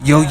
Yo,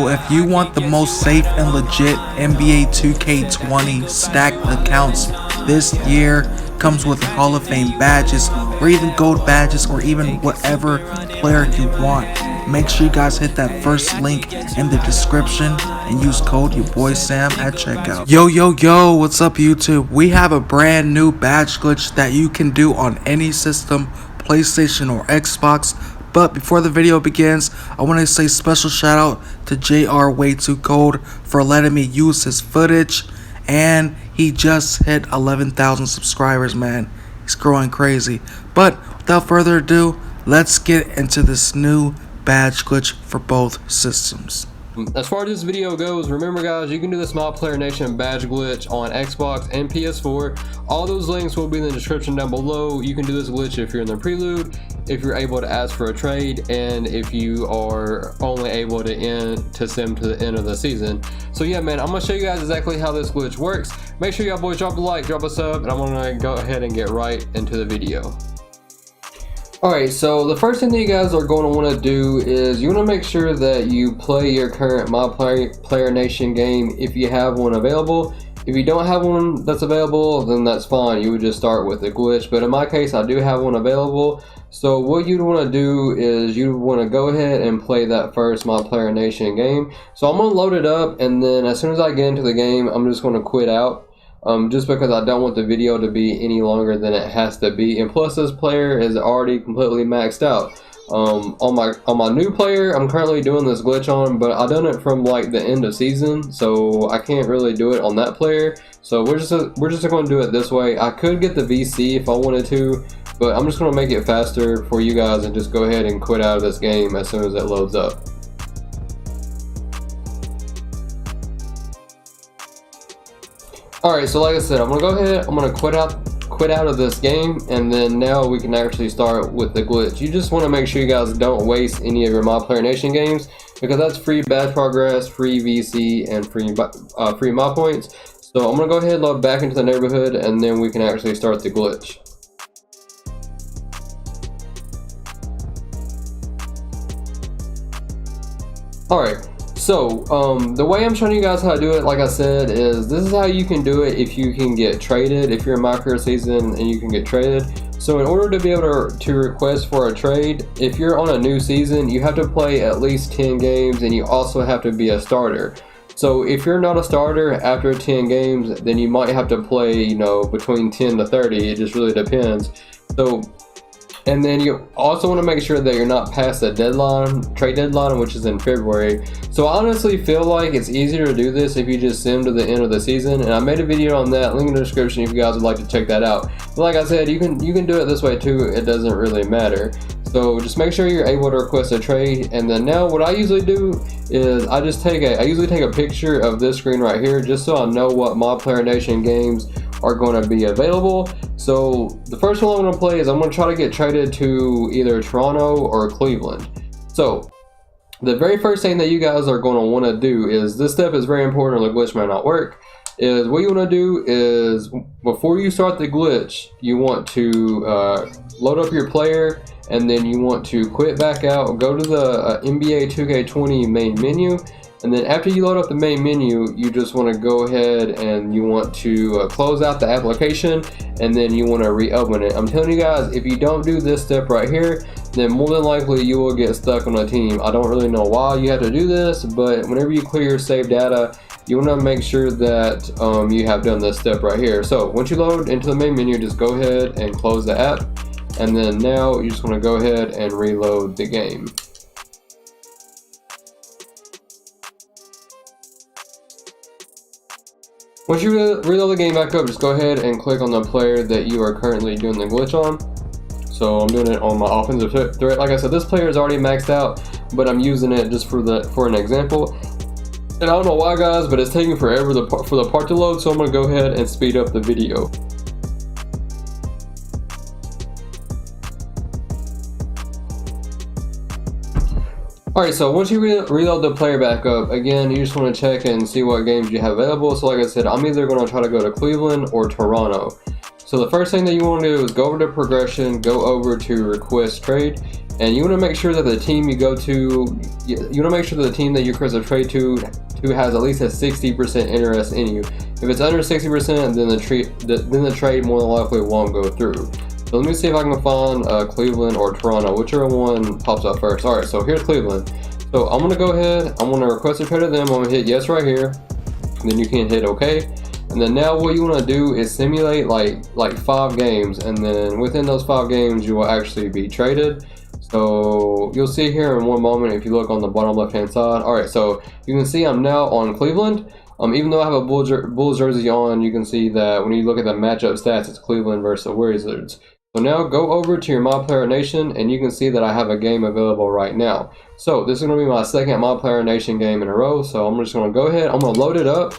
if you want the most safe and legit NBA 2K20 stacked accounts this year, comes with Hall of Fame badges, or even gold badges, or even whatever player you want. Make sure you guys hit that first link in the description and use code your boy Sam at checkout. Yo, what's up YouTube? We have a brand new badge glitch that you can do on any system, PlayStation or Xbox. But before the video begins, I want to say special shout out to JR Way Too Cold for letting me use his footage, and he just hit 11,000 subscribers, man. He's growing crazy. But without further ado, let's get into this new badge glitch for both systems. As far as this video goes, remember guys, you can do the Small Player Nation badge glitch on Xbox and PS4. All those links will be in the description down below. You can do this glitch if you're in the prelude, if you're able to ask for a trade, and if you are only able to sim to the end of the season. So yeah, man, I'm gonna show you guys exactly how this glitch works. Make sure y'all boys drop a like, drop a sub, and I'm gonna go ahead and get right into the video. Alright, so the first thing that you guys are going to want to do is you want to make sure that you play your current My Player Nation game if you have one available. If you don't have one that's available, then that's fine. You would just start with the glitch. But in my case, I do have one available. So what you'd want to do is you want to go ahead and play that first My Player Nation game. So I'm going to load it up, and then as soon as I get into the game, I'm just going to quit out. Just because I don't want the video to be any longer than it has to be, and plus this player is already completely maxed out. On my new player, I'm currently doing this glitch on, but I done it from like the end of season, so I can't really do it on that player. So we're just going to do it this way. I could get the VC if I wanted to, but I'm just going to make it faster for you guys and just go ahead and quit out of this game as soon as it loads up. Alright, so like I said, I'm gonna go ahead, I'm gonna quit out of this game, and then now we can actually start with the glitch. You just want to make sure you guys don't waste any of your My Player Nation games, because that's free badge progress, free VC, and free My points. So I'm gonna go ahead and load back into the neighborhood, and then we can actually start the glitch. Alright. So, the way I'm showing you guys how to do it, like I said, is this is how you can do it if you can get traded, if you're in my career season and you can get traded. So in order to be able to request for a trade, if you're on a new season, you have to play at least 10 games, and you also have to be a starter. So if you're not a starter after 10 games, then you might have to play, you know, between 10 to 30, it just really depends. So, and then you also want to make sure that you're not past the trade deadline, which is in February. So I honestly feel like it's easier to do this if you just sim to the end of the season, and I made a video on that, link in the description if you guys would like to check that out. But like I said, you can do it this way too, it doesn't really matter. So just make sure you're able to request a trade, and then now what I usually do is I usually take a picture of this screen right here, just so I know what My Player Nation games are going to be available. So the first one I'm going to play is I'm going to try to get traded to either Toronto or Cleveland. So the very first thing that you guys are going to want to do is, this step is very important or the glitch might not work, is what you want to do is before you start the glitch, you want to load up your player, and then you want to quit back out, go to the NBA 2K20 main menu, and then after you load up the main menu, you just want to go ahead and you want to close out the application, and then you want to reopen it. I'm telling you guys, if you don't do this step right here, then more than likely you will get stuck on a team. I don't really know why you have to do this, but whenever you clear your saved data, you want to make sure that you have done this step right here. So once you load into the main menu, just go ahead and close the app, and then now you just want to go ahead and reload the game. Once you reload the game back up, just go ahead and click on the player that you are currently doing the glitch on. So I'm doing it on my offensive threat. Like I said, this player is already maxed out, but I'm using it just for an example. And I don't know why guys, but it's taking forever for the part to load, so I'm going to go ahead and speed up the video. Alright, so once you reload the player back up, again, you just want to check and see what games you have available. So like I said, I'm either going to try to go to Cleveland or Toronto. So the first thing that you want to do is go over to progression, go over to request trade, and you want to make sure that the team you go to, you want to make sure that the team that you request a trade to has at least a 60% interest in you. If it's under 60%, then the trade more than likely won't go through. So let me see if I can find Cleveland or Toronto, whichever one pops up first. All right, so here's Cleveland. So I'm gonna go ahead, I'm gonna request a trade of them. I'm gonna hit yes right here, and then you can hit OK. And then now what you want to do is simulate like 5 games, and then within those 5 games you will actually be traded. So you'll see here in one moment if you look on the bottom left hand side. Alright, so you can see I'm now on Cleveland. Even though I have a Bulls jersey on, you can see that when you look at the matchup stats, it's Cleveland versus the Wizards. So now go over to your My Player Nation, and you can see that I have a game available right now. So this is going to be my second My Player Nation game in a row. So I'm just going to go ahead, I'm going to load it up.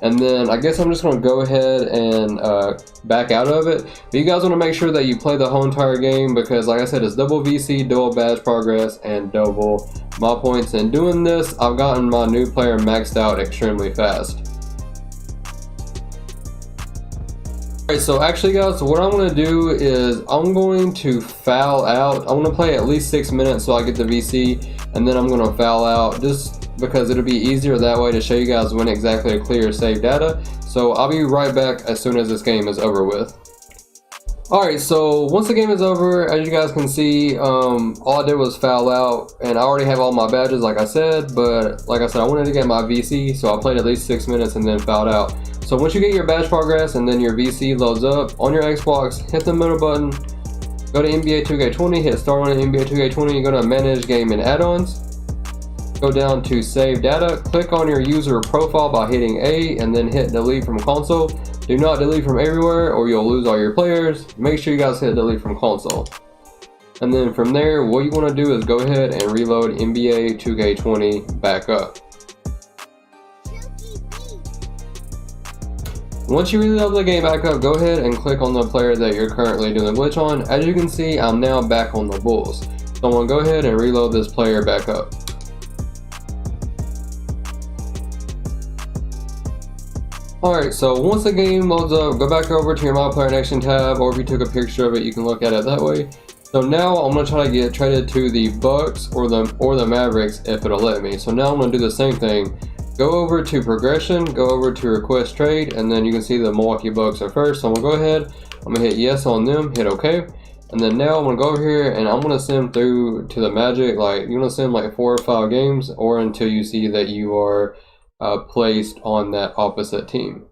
And then I guess I'm just going to go ahead and back out of it. But you guys want to make sure that you play the whole entire game, because like I said, it's double VC, double badge progress, and double my points. And doing this, I've gotten my new player maxed out extremely fast. Alright, so actually guys, what I'm going to do is I'm going to foul out. I'm going to play at least 6 minutes so I get the VC, and then I'm going to foul out just because it'll be easier that way to show you guys when exactly to clear save data. So I'll be right back as soon as this game is over with. Alright, so once the game is over, as you guys can see, all I did was foul out, and I already have all my badges like I said, but like I said, I wanted to get my VC, so I played at least 6 minutes and then fouled out. So once you get your badge progress and then your VC loads up on your Xbox, hit the middle button, go to NBA 2K20, hit start on NBA 2K20, go to manage game and add-ons. Go down to save data, click on your user profile by hitting A, and then hit delete from console. Do not delete from everywhere or you'll lose all your players. Make sure you guys hit delete from console. And then from there, what you want to do is go ahead and reload NBA 2K20 back up. Once you reload the game back up, go ahead and click on the player that you're currently doing the glitch on. As you can see, I'm now back on the Bulls. So I'm going to go ahead and reload this player back up. Alright, so once the game loads up, go back over to your My Player Nation tab, or if you took a picture of it, you can look at it that way. So now I'm going to try to get traded to the Bucks or the Mavericks if it'll let me. So now I'm going to do the same thing. Go over to progression, go over to request trade, and then you can see the Milwaukee Bucks are first. So I'm going to go ahead, I'm going to hit yes on them, hit OK. And then now I'm going to go over here and I'm going to send through to the Magic. Like, you're going to send like 4 or 5 games, or until you see that you are placed on that opposite team.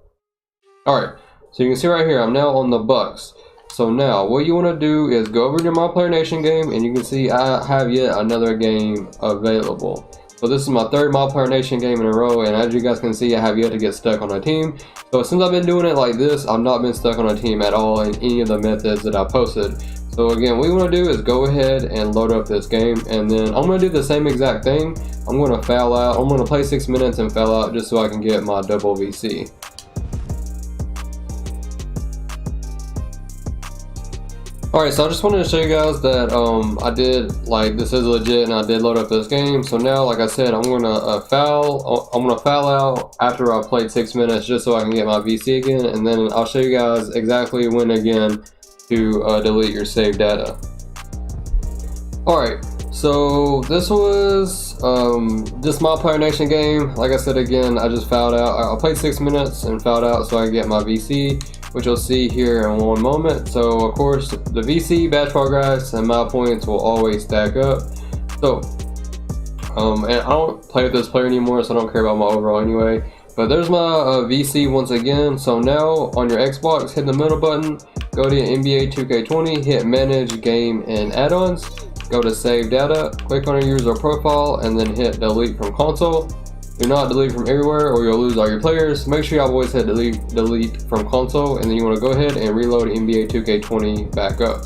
Alright, so you can see right here, I'm now on the Bucks. So now, what you want to do is go over to My Player Nation game, and you can see I have yet another game available. So this is my 3rd My Player Nation game in a row, and as you guys can see, I have yet to get stuck on a team. So since I've been doing it like this, I've not been stuck on a team at all in any of the methods that I posted. So again, what you want to do is go ahead and load up this game, and then I'm going to do the same exact thing. I'm going to foul out. I'm going to play 6 minutes and foul out just so I can get my double VC. Alright, so I just wanted to show you guys that I did, like, this is legit, and I did load up this game. So now, like I said, I'm going to foul out after I played 6 minutes just so I can get my VC again, and then I'll show you guys exactly when again to delete your saved data. Alright, so this was just My Player Nation game. Like I said again, I just fouled out. I played 6 minutes and fouled out so I can get my VC, which you'll see here in one moment. So of course, the VC, badge progress, and my points will always stack up. So, and I don't play with this player anymore, so I don't care about my overall anyway. But there's my VC once again. So now on your Xbox, hit the middle button, go to NBA 2K20, hit manage game and add-ons, go to save data, click on your user profile, and then hit delete from console. Do not delete from everywhere or you'll lose all your players. Make sure you always hit delete from console, and then you want to go ahead and reload NBA 2K20 back up.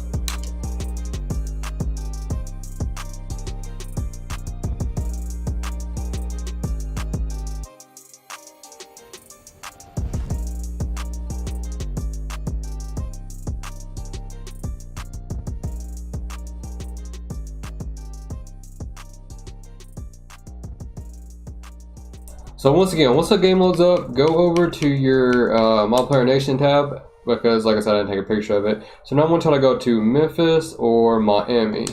So once again, once the game loads up, go over to your My Player Nation tab, because like I said, I didn't take a picture of it. So now I'm going to try to go to Memphis or Miami.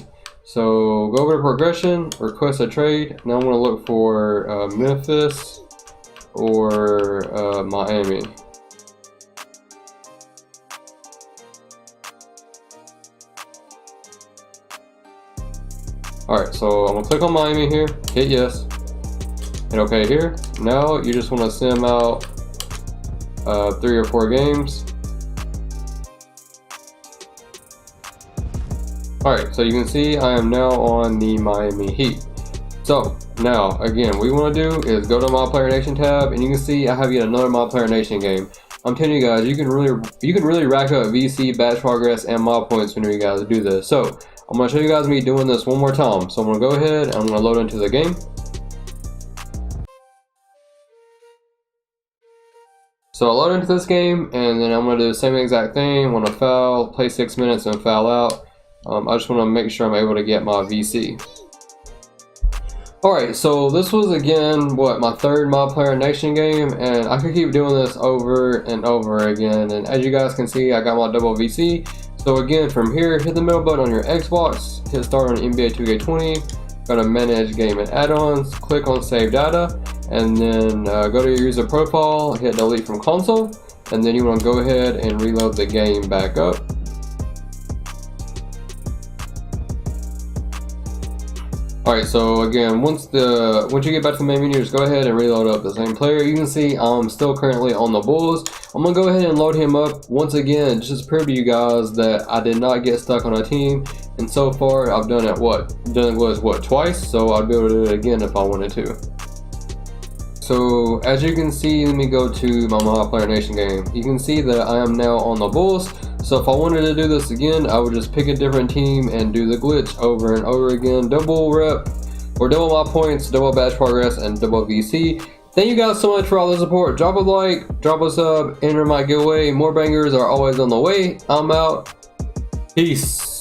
So go over to progression, request a trade. Now I'm going to look for Memphis or Miami. Alright, so I'm going to click on Miami here, hit yes, hit OK here. Now you just want to send them out 3 or 4 games. Alright, so you can see I am now on the Miami Heat. So now again, what we want to do is go to My Player Nation tab, and you can see I have yet another My Player Nation game. I'm telling you guys, you can really rack up VC, badge progress, and mob points whenever you guys do this. So I'm going to show you guys me doing this one more time. So I'm going to go ahead and I'm going to load into the game. So I'll load into this game, and then I'm going to do the same exact thing. I'm going to foul, play 6 minutes, and foul out. I just want to make sure I'm able to get my VC. Alright, so this was again, my 3rd My Player Nation game, and I could keep doing this over and over again. And as you guys can see, I got my double VC. So again, from here, hit the middle button on your Xbox, hit start on NBA 2K20, go to manage game and add-ons, click on save data, and then go to your user profile, hit delete from console, and then you want to go ahead and reload the game back up. Alright, so again, once you get back to the main menu, just go ahead and reload up the same player. You can see I'm still currently on the Bulls. I'm going to go ahead and load him up once again, just to prove to you guys that I did not get stuck on a team. And so far, I've done it twice, so I'd be able to do it again if I wanted to. So as you can see, let me go to my Player Nation game. You can see that I am now on the Bulls. So if I wanted to do this again, I would just pick a different team and do the glitch over and over again. Double rep, or double my points, double badge progress, and double VC. Thank you guys so much for all the support. Drop a like, drop a sub, enter my giveaway. More bangers are always on the way. I'm out. Peace.